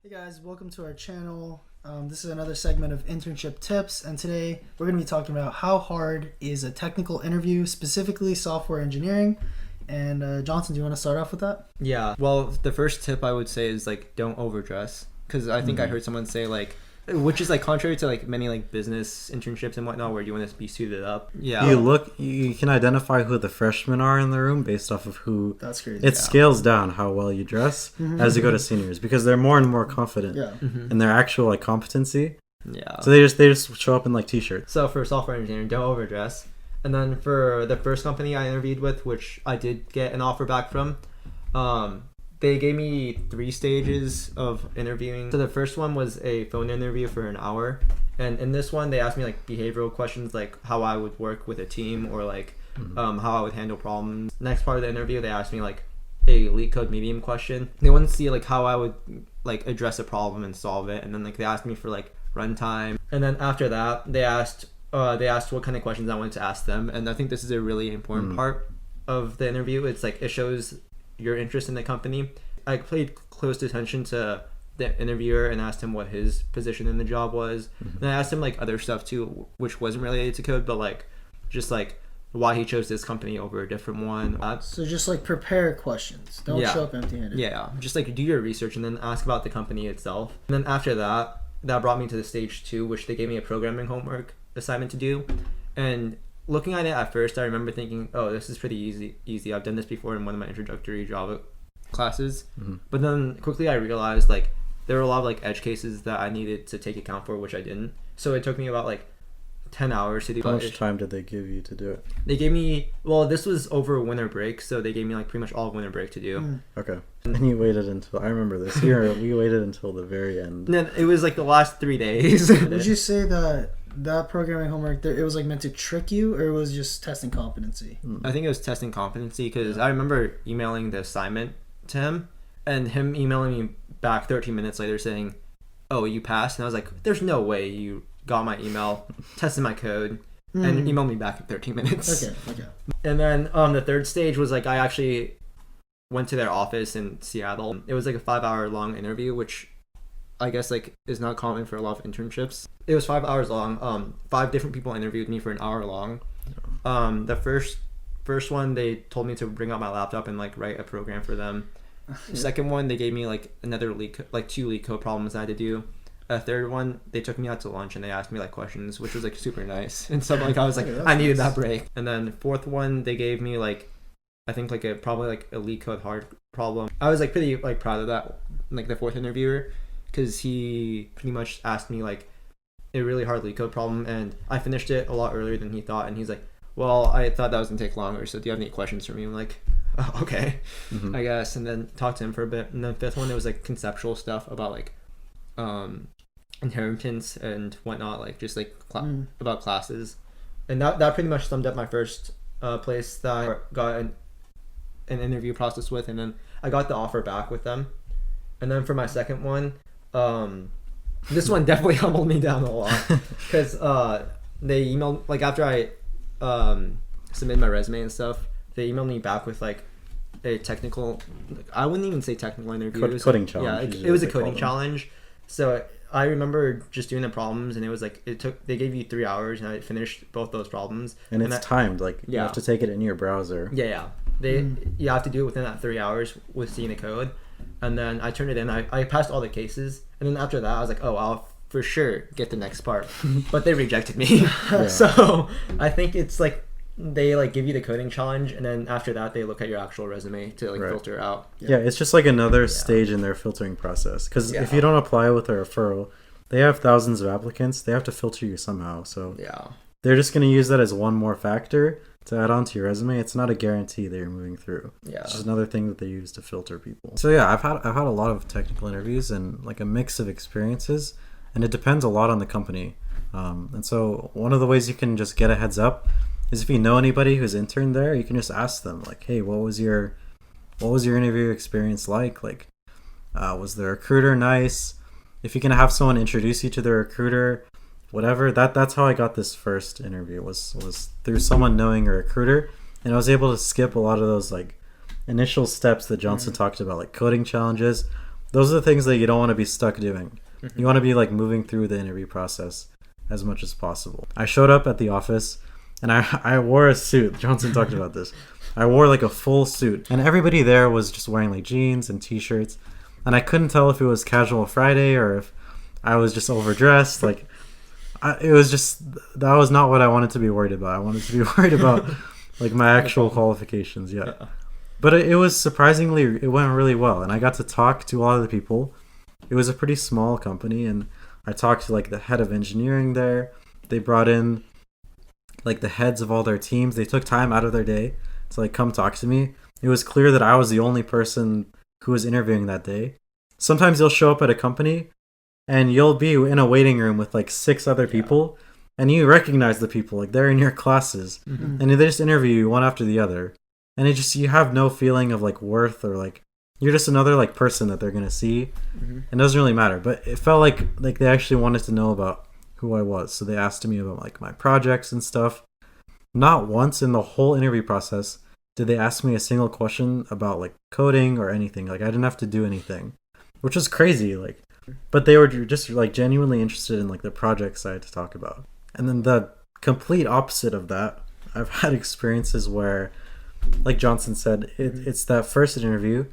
Hey guys, welcome to our channel. This is another segment of internship tips, and today we're going to be talking about how hard is a technical interview, specifically software engineering. And Johnson, do you want to start off with that? Yeah, well, the first tip I would say is don't overdress, because I think I heard someone say which is contrary to many business internships and whatnot where you want to be suited up. Yeah, You can identify who the freshmen are in the room based off of who. That's crazy. It scales down how well you dress as you go to seniors because they're more and more confident in their actual competency. Yeah. So they just show up in t-shirts. So for software engineering, don't overdress. And then for the first company I interviewed with, which I did get an offer back from, they gave me 3 stages of interviewing. So the first one was a phone interview for an hour. And in this one, they asked me behavioral questions, like how I would work with a team or how I would handle problems. Next part of the interview, they asked me a leak code medium question. They wanted to see how I would address a problem and solve it. And then they asked me for runtime. And then after that, they asked what kind of questions I wanted to ask them. And I think this is a really important part of the interview. It's it shows your interest in the company. I paid close attention to the interviewer and asked him what his position in the job was. And I asked him other stuff too, which wasn't related to code, but just why he chose this company over a different one. So just prepare questions. Don't show up empty-handed. Yeah, just do your research and then ask about the company itself. And then after that, that brought me to the stage 2, which they gave me a programming homework assignment to do. And looking at it at first, I remember thinking, oh, this is pretty easy. I've done this before in one of my introductory Java classes. But then quickly I realized there were a lot of edge cases that I needed to take account for, which I didn't. So it took me about 10 hours to do. How much time did they give you to do it? They gave me, well, this was over winter break, so they gave me pretty much all of winter break to do. Okay. And you waited until, I remember this year, we waited until the very end. And then it was the last 3 days. Would you say that programming homework, it was meant to trick you, or it was just testing competency? I think it was testing competency, because I remember emailing the assignment to him, and him emailing me back 13 minutes later saying, oh, you passed? And I was like, there's no way you got my email, tested my code, and emailed me back in 13 minutes. Okay. And then the third stage was I actually went to their office in Seattle. It was a 5-hour long interview, which I guess is not common for a lot of internships. It was 5 hours long. 5 different people interviewed me for an hour long. The first one, they told me to bring out my laptop and write a program for them. The second one, they gave me another leak, 2 leak code problems I had to do. A third one, they took me out to lunch and they asked me questions, which was super nice. And so I was I needed that break. And then fourth one, they gave me I think probably a leak code hard problem. I was pretty proud of that, the fourth interviewer, because he pretty much asked me a really hard leak code problem, and I finished it a lot earlier than he thought. And he's like, well, I thought that was gonna take longer, so do you have any questions for me? I'm like, oh, okay, I guess. And then talked to him for a bit. And then fifth one, it was conceptual stuff about inheritance and whatnot, just about classes. And that pretty much summed up my first place that I got an interview process with. And then I got the offer back with them. And then for my second one, this one definitely humbled me down a lot, because they emailed after I submitted my resume and stuff, they emailed me back with a technical, I wouldn't even say technical interview, it was coding challenge. Yeah, it was a coding challenge. So I remember just doing the problems, and it was they gave you 3 hours, and I finished both those problems. And it's timed, you have to take it in your browser. Yeah. You have to do it within that 3 hours with seeing the code. And then I turned it in. I passed all the cases, and then after that I was oh, I'll for sure get the next part. But they rejected me. So I think it's they give you the coding challenge, and then after that they look at your actual resume to filter out. Yeah, it's just another stage in their filtering process, because if you don't apply with a referral, they have thousands of applicants. They have to filter you somehow, so they're just going to use that as one more factor to add on to your resume. It's not a guarantee that you're moving through. It's just another thing that they use to filter people. So yeah, I've had a lot of technical interviews and a mix of experiences, and it depends a lot on the company. And so one of the ways you can just get a heads up is if you know anybody who's interned there, you can just ask them hey, what was your interview experience like? Was the recruiter nice? If you can have someone introduce you to the recruiter, whatever. That's how I got this first interview, was through someone knowing a recruiter, and I was able to skip a lot of those initial steps that Johnson talked about, coding challenges. those are the things that you don't want to be stuck doing. You want to be like moving through the interview process as much as possible. I showed up at the office and I wore a suit. Johnson talked about this. I wore like a full suit, and everybody there was just wearing like jeans and t-shirts, and I couldn't tell if it was casual Friday or if I was just overdressed. Like it was just, that was not what I wanted to be worried about. I wanted to be worried about like my actual qualifications. Yeah. But it was surprisingly, it went really well, and I got to talk to a lot of the people. It was a pretty small company, and I talked to like the head of engineering there. They brought in like the heads of all their teams. They took time out of their day to like come talk to me. It was clear that I was the only person who was interviewing that day. Sometimes you'll show up at a company and you'll be in a waiting room with like 6 other people, and you recognize the people, like they're in your classes, and they just interview you one after the other. And it just, you have no feeling of like worth, or like you're just another like person that they're gonna see. It doesn't really matter. But it felt like they actually wanted to know about who I was, so they asked me about like my projects and stuff. Not once in the whole interview process did they ask me a single question about like coding or anything. Like I didn't have to do anything, which was crazy. Like, but they were just like genuinely interested in like the projects I had to talk about. And then the complete opposite of that, I've had experiences where, like Johnson said, it's that first interview.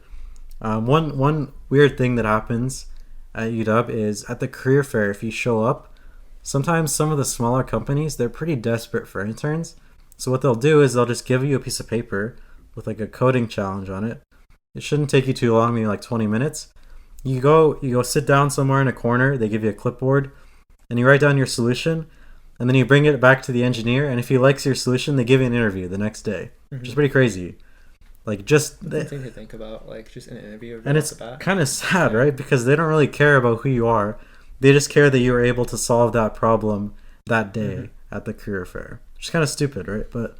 One weird thing that happens at UW is at the career fair, if you show up, sometimes some of the smaller companies, they're pretty desperate for interns. So what they'll do is they'll just give you a piece of paper with like a coding challenge on it. It shouldn't take you too long, maybe like 20 minutes. You go sit down somewhere in a corner, they give you a clipboard, and you write down your solution, and then you bring it back to the engineer, and if he likes your solution, they give you an interview the next day, which is pretty crazy. Like just something to think about, like just an interview. And it's kind of sad, right? Because they don't really care about who you are. They just care that you were able to solve that problem that day at the career fair. Which is kind of stupid, right? But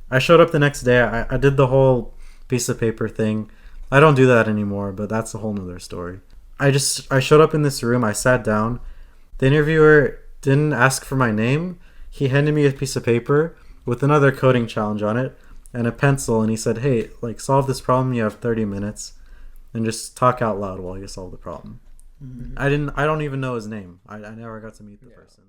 I showed up the next day. I did the whole piece of paper thing. I don't do that anymore, but that's a whole nother story. I showed up in this room. I sat down. The interviewer didn't ask for my name. He handed me a piece of paper with another coding challenge on it and a pencil, and he said, hey, like, solve this problem. You have 30 minutes, and just talk out loud while you solve the problem. I don't even know his name. I never got to meet the person.